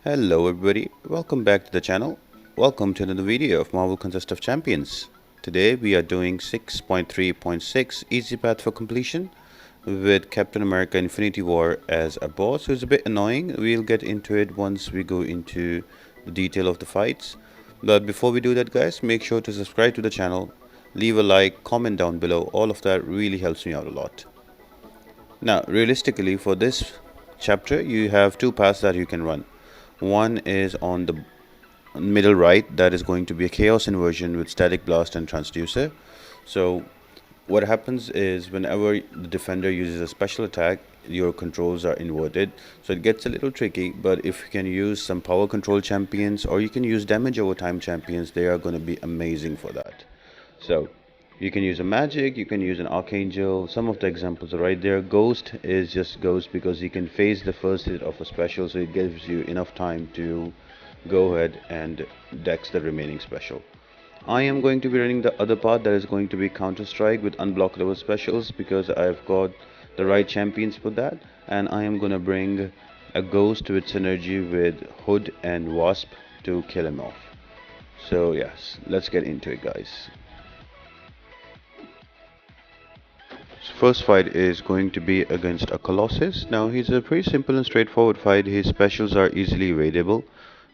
Hello everybody, welcome back to the channel. Welcome to another video of Marvel Contest of Champions. Today we are doing 6.3.6 Easy Path for Completion with Captain America Infinity War as a boss who's a bit annoying. We'll get into it once we go into the detail of the fights. But before we do that guys, make sure to subscribe to the channel, leave a like, comment down below. All of that really helps me out a lot. Now, realistically, for this chapter, you have two paths that you can run. One is on the middle right, that is going to be a chaos inversion with static blast and transducer. So what happens is whenever the defender uses a special attack, your controls are inverted, so it gets a little tricky. But if you can use some power control champions, or you can use damage over time champions, they are going to be amazing for that. So you can use a magic, you can use an archangel. Some of the examples are right there. Ghost is just ghost because you can phase the first hit of a special, so it gives you enough time to go ahead and dex the remaining special. I am going to be running the other part, that is going to be Counter Strike with unblockable specials, because I've got the right champions for that. And I am gonna bring a ghost with synergy with Hood and Wasp to kill him off. So yes, let's get into it guys. First fight is going to be against a Colossus. Now he's a pretty simple and straightforward fight. His specials are easily evadable.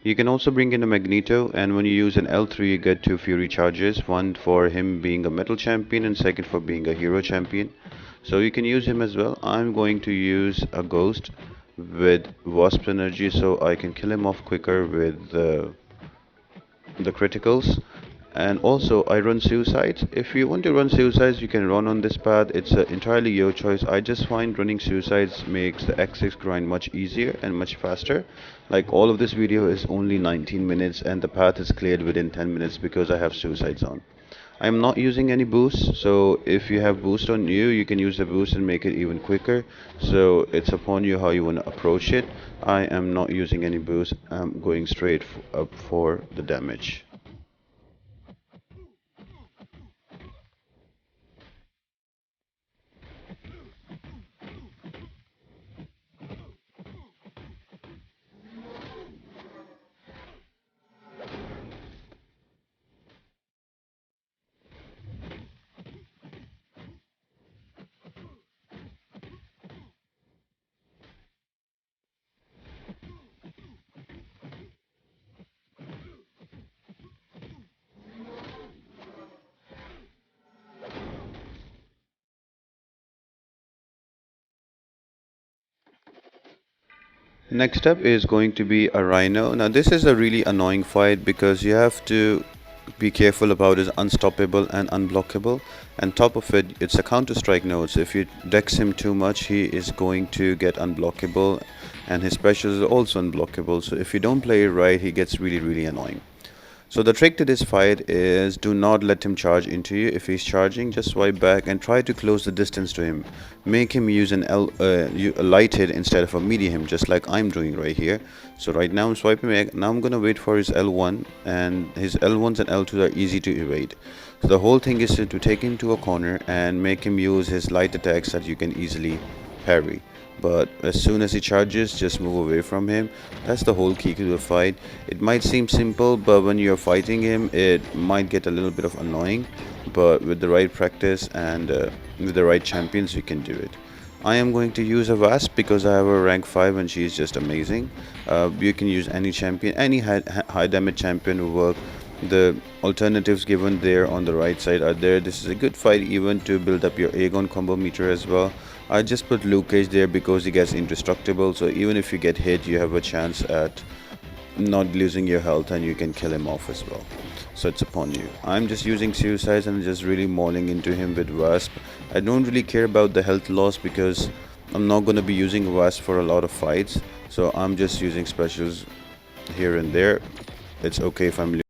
You can also bring in a Magneto, and when you use an L3 you get two Fury charges, one for him being a metal champion and second for being a hero champion. So you can use him as well. I'm going to use a Ghost with Wasp energy so I can kill him off quicker with the criticals. And also I run suicides. If you want to run suicides, you can run on this path. It's entirely your choice. I just find running suicides makes the X6 grind much easier and much faster. Like, all of this video is only 19 minutes and the path is cleared within 10 minutes because I have suicides on. I'm not using any boost, so if you have boost on you, you can use the boost and make it even quicker. So it's upon you how you want to approach it. I am not using any boost. I'm going straight up for the damage. Next up is going to be a Rhino. Now this is a really annoying fight because you have to be careful about his unstoppable and unblockable, and top of it, it's a Counter Strike node, so if you dex him too much he is going to get unblockable, and his specials are also unblockable, so if you don't play it right he gets really annoying. So the trick to this fight is, do not let him charge into you. If he's charging, just swipe back and try to close the distance to him. Make him use a light hit instead of a medium, just like I'm doing right here. So right now I'm swiping back. Now I'm gonna wait for his L1, and his L1s and L2s are easy to evade. So the whole thing is to take him to a corner and make him use his light attacks that you can easily parry. But as soon as he charges, just move away from him. That's the whole key to the fight. It might seem simple, but when you're fighting him it might get a little bit of annoying, but with the right practice and with the right champions you can do it. I am going to use a Wasp because I have a rank 5 and she's just amazing. You can use any champion, any high damage champion will work. The alternatives given there on the right side are there. This is a good fight even to build up your Aegon combo meter as well. I just put Luke Cage there because he gets indestructible, so even if you get hit you have a chance at not losing your health and you can kill him off as well. So it's upon you. I'm just using suicides and just really mauling into him with Wasp. I don't really care about the health loss because I'm not going to be using Wasp for a lot of fights, so I'm just using specials here and there. It's okay if I'm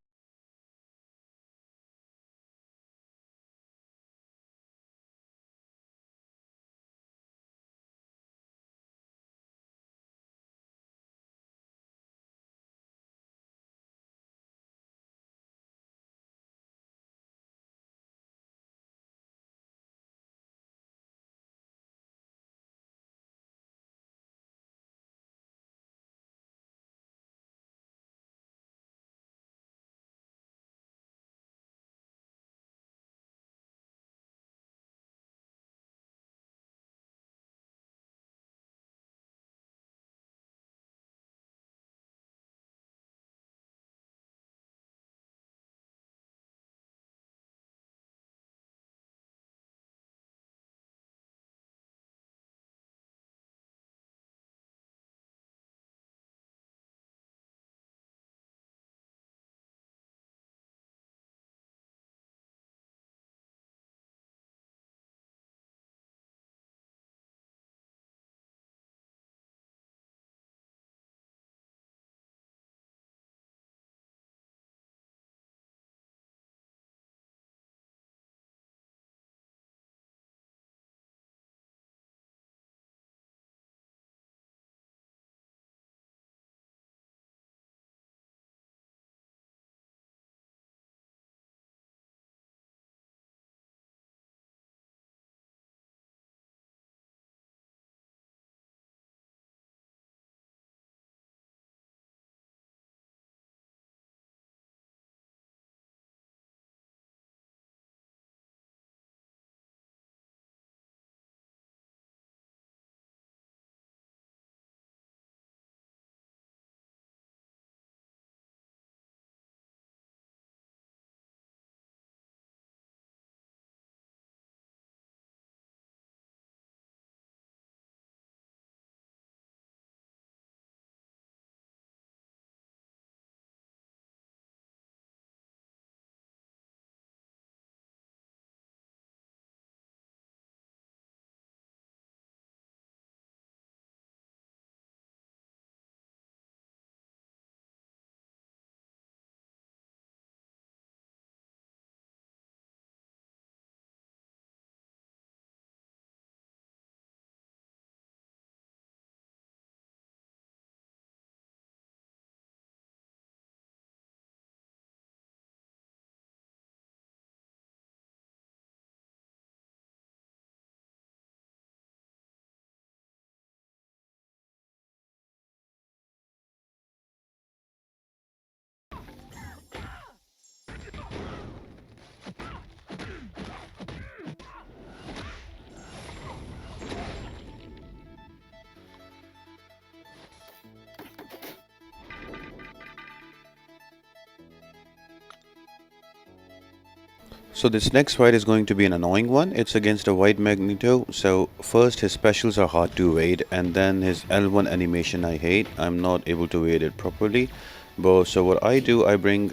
So this next fight is going to be an annoying one. It's against a white Magneto. So first his specials are hard to evade, and then his L1 animation I hate. I'm not able to evade it properly. But so what I do, I bring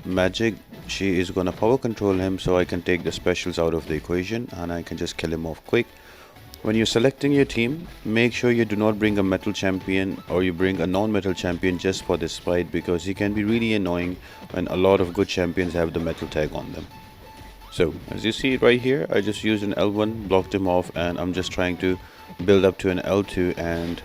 magic. She is gonna power control him, so I can take the specials out of the equation and I can just kill him off quick. When you're selecting your team, make sure you do not bring a metal champion or you bring a non-metal champion just for this fight, because he can be really annoying when a lot of good champions have the metal tag on them. So as you see right here, I just used an L1, blocked him off, and I'm just trying to build up to an L2, and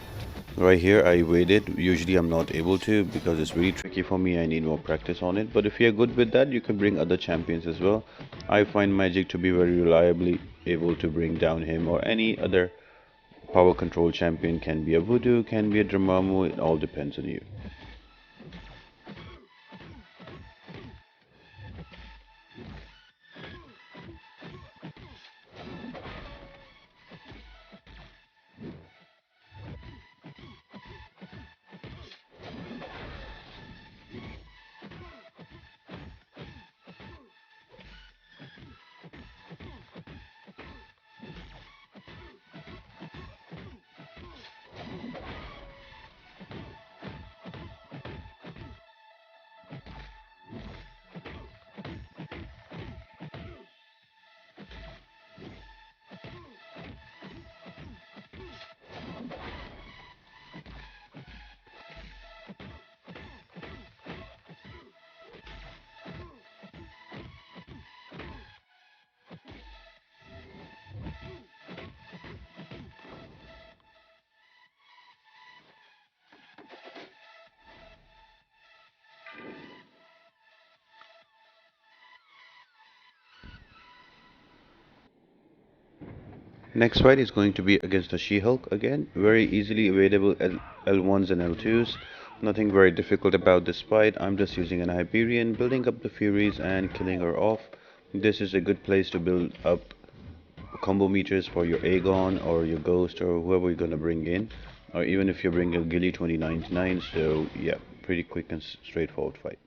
right here I waited. Usually I'm not able to because it's really tricky for me. I need more practice on it. But if you're good with that, you can bring other champions as well. I find Magic to be very reliably able to bring down him or any other power control champion. Can be a Voodoo, can be a Dormammu, it all depends on you. Next fight is going to be against the She-Hulk again. Very easily available L1s and L2s. Nothing very difficult about this fight. I'm just using an Hyperion, building up the Furies and killing her off. This is a good place to build up combo meters for your Aegon or your Ghost or whoever you're gonna bring in. Or even if you bring a Gilly 2099. So yeah, pretty quick and straightforward fight.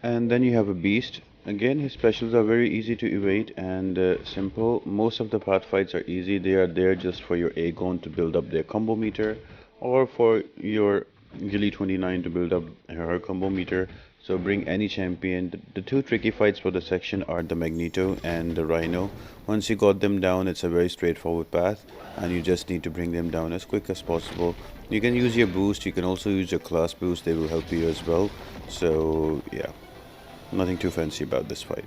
And then you have a beast. Again, his specials are very easy to evade and simple. Most of the path fights are easy. They are there just for your Aegon to build up their combo meter, or for your Gilly 29 to build up her combo meter. So bring any champion. The two tricky fights for the section are the Magneto and the Rhino. Once you got them down, it's a very straightforward path, and you just need to bring them down as quick as possible. You can use your boost. You can also use your class boost. They will help you as well. So yeah. Nothing too fancy about this fight.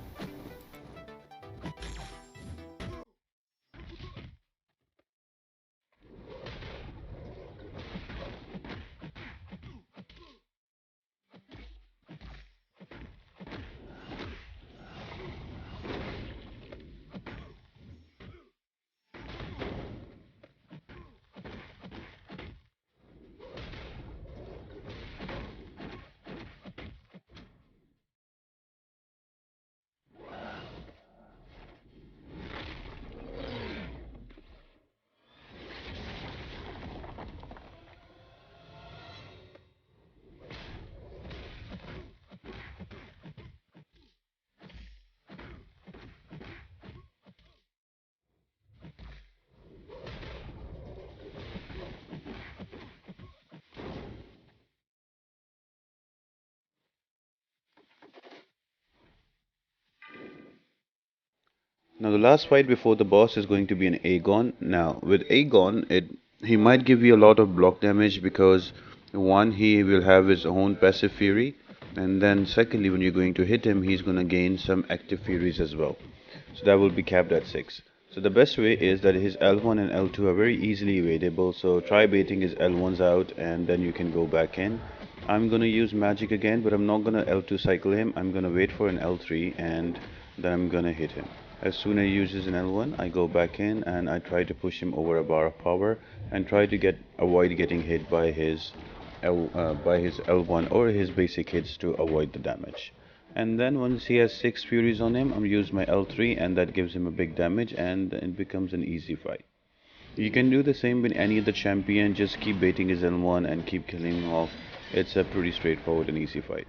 Now the last fight before the boss is going to be an Aegon. Now with Aegon, he might give you a lot of block damage because one, he will have his own passive fury, and then secondly, when you're going to hit him, he's going to gain some active furies as well. So that will be capped at 6. So the best way is that his L1 and L2 are very easily evadable. So try baiting his L1s out and then you can go back in. I'm gonna use magic again, but I'm not gonna L2 cycle him. I'm gonna wait for an L3 and then I'm gonna hit him. As soon as he uses an L1, I go back in and I try to push him over a bar of power and try to avoid getting hit by his L1 or his basic hits to avoid the damage. And then once he has 6 furies on him, I'm use my L3 and that gives him a big damage and it becomes an easy fight. You can do the same with any other champion, just keep baiting his L1 and keep killing him off. It's a pretty straightforward and easy fight.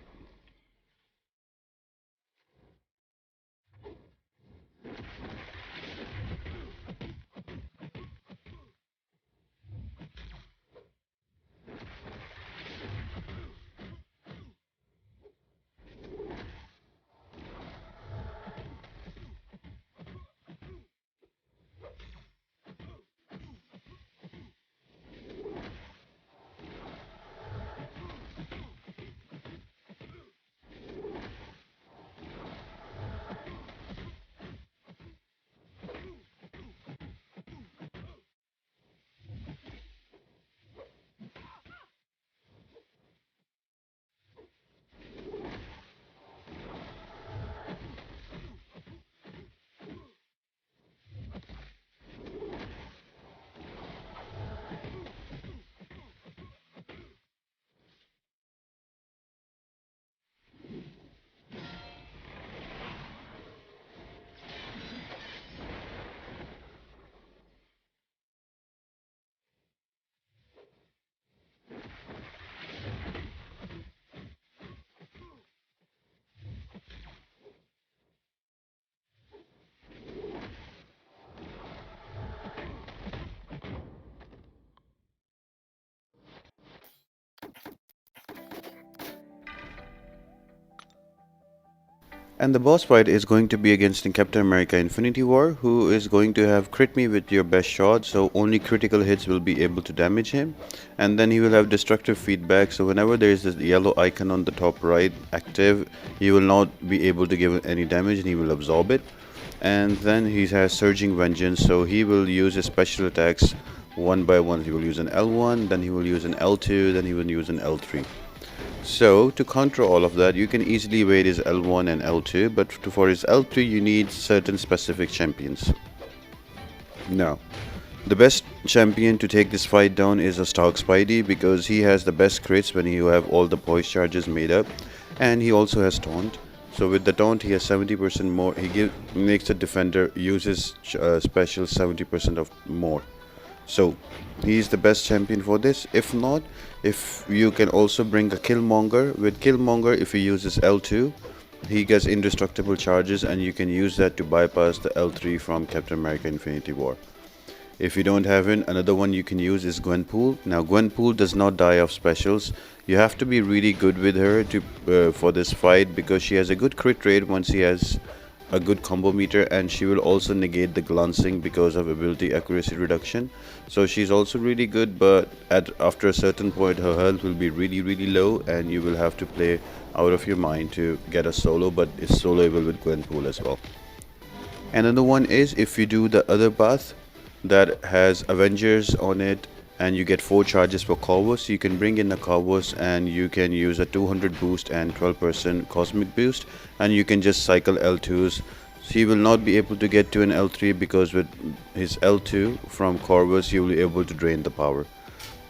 And the boss fight is going to be against Captain America Infinity War, who is going to have crit me with your best shot, so only critical hits will be able to damage him. And then he will have destructive feedback, so whenever there is this yellow icon on the top right active, he will not be able to give any damage and he will absorb it. And then he has Surging Vengeance, so he will use his special attacks one by one. He will use an L1, then he will use an L2, then he will use an L3. So to counter all of that, you can easily evade his L1 and L2, but for his L3 you need certain specific champions. Now, the best champion to take this fight down is a Stark Spidey because he has the best crits when you have all the poise charges made up, and he also has taunt. So with the taunt he has 70% more, makes the defender use his special 70% of more. So he's the best champion for this. If not, if you can also bring a Killmonger. With Killmonger, if he uses L2, he gets indestructible charges and you can use that to bypass the L3 from Captain America Infinity War. If you don't have it, another one you can use is Gwenpool. Now Gwenpool does not die of specials. You have to be really good with her for this fight because she has a good crit rate once she has a good combo meter, and she will also negate the glancing because of ability accuracy reduction. So she's also really good, but after a certain point her health will be really low and you will have to play out of your mind to get a solo, but it's soloable with Gwenpool as well. Another one is if you do the other path that has Avengers on it and you get 4 charges for Colossus, you can bring in a Colossus and you can use a 200 boost and 12% cosmic boost, and you can just cycle L2s. He will not be able to get to an L3 because with his L2 from Corvus he will be able to drain the power.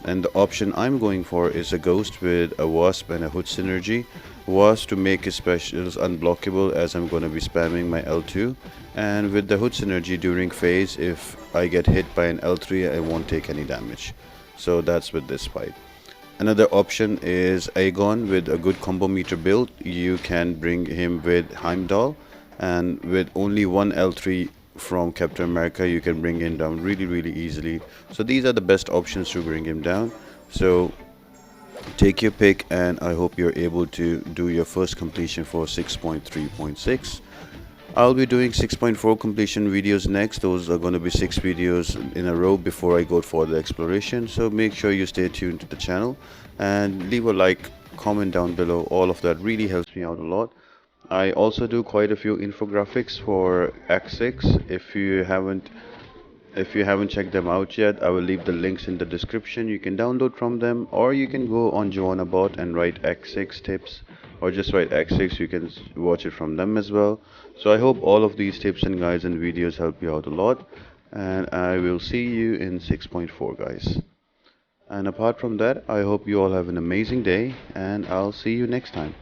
And the option I'm going for is a Ghost with a Wasp and a Hood synergy. Wasp to make his specials unblockable as I'm going to be spamming my L2, and with the Hood synergy during phase, if I get hit by an L3 I won't take any damage. So that's with this fight. Another option is Aegon with a good combo meter build. You can bring him with Heimdall, and with only one L3 from Captain America you can bring him down really easily. So these are the best options to bring him down. So take your pick, and I hope you're able to do your first completion for 6.3.6. I'll be doing 6.4 completion videos next. Those are going to be 6 videos in a row before I go for the exploration. So make sure you stay tuned to the channel and leave a like, comment down below. All of that really helps me out a lot. I also do quite a few infographics for Act 6. If you haven't checked them out yet, I will leave the links in the description. You can download from them, or you can go on JoannaBot and write X6 tips, or just write X6. You can watch it from them as well. So I hope all of these tips and guides and videos help you out a lot, and I will see you in 6.4, guys. And apart from that, I hope you all have an amazing day, and I'll see you next time.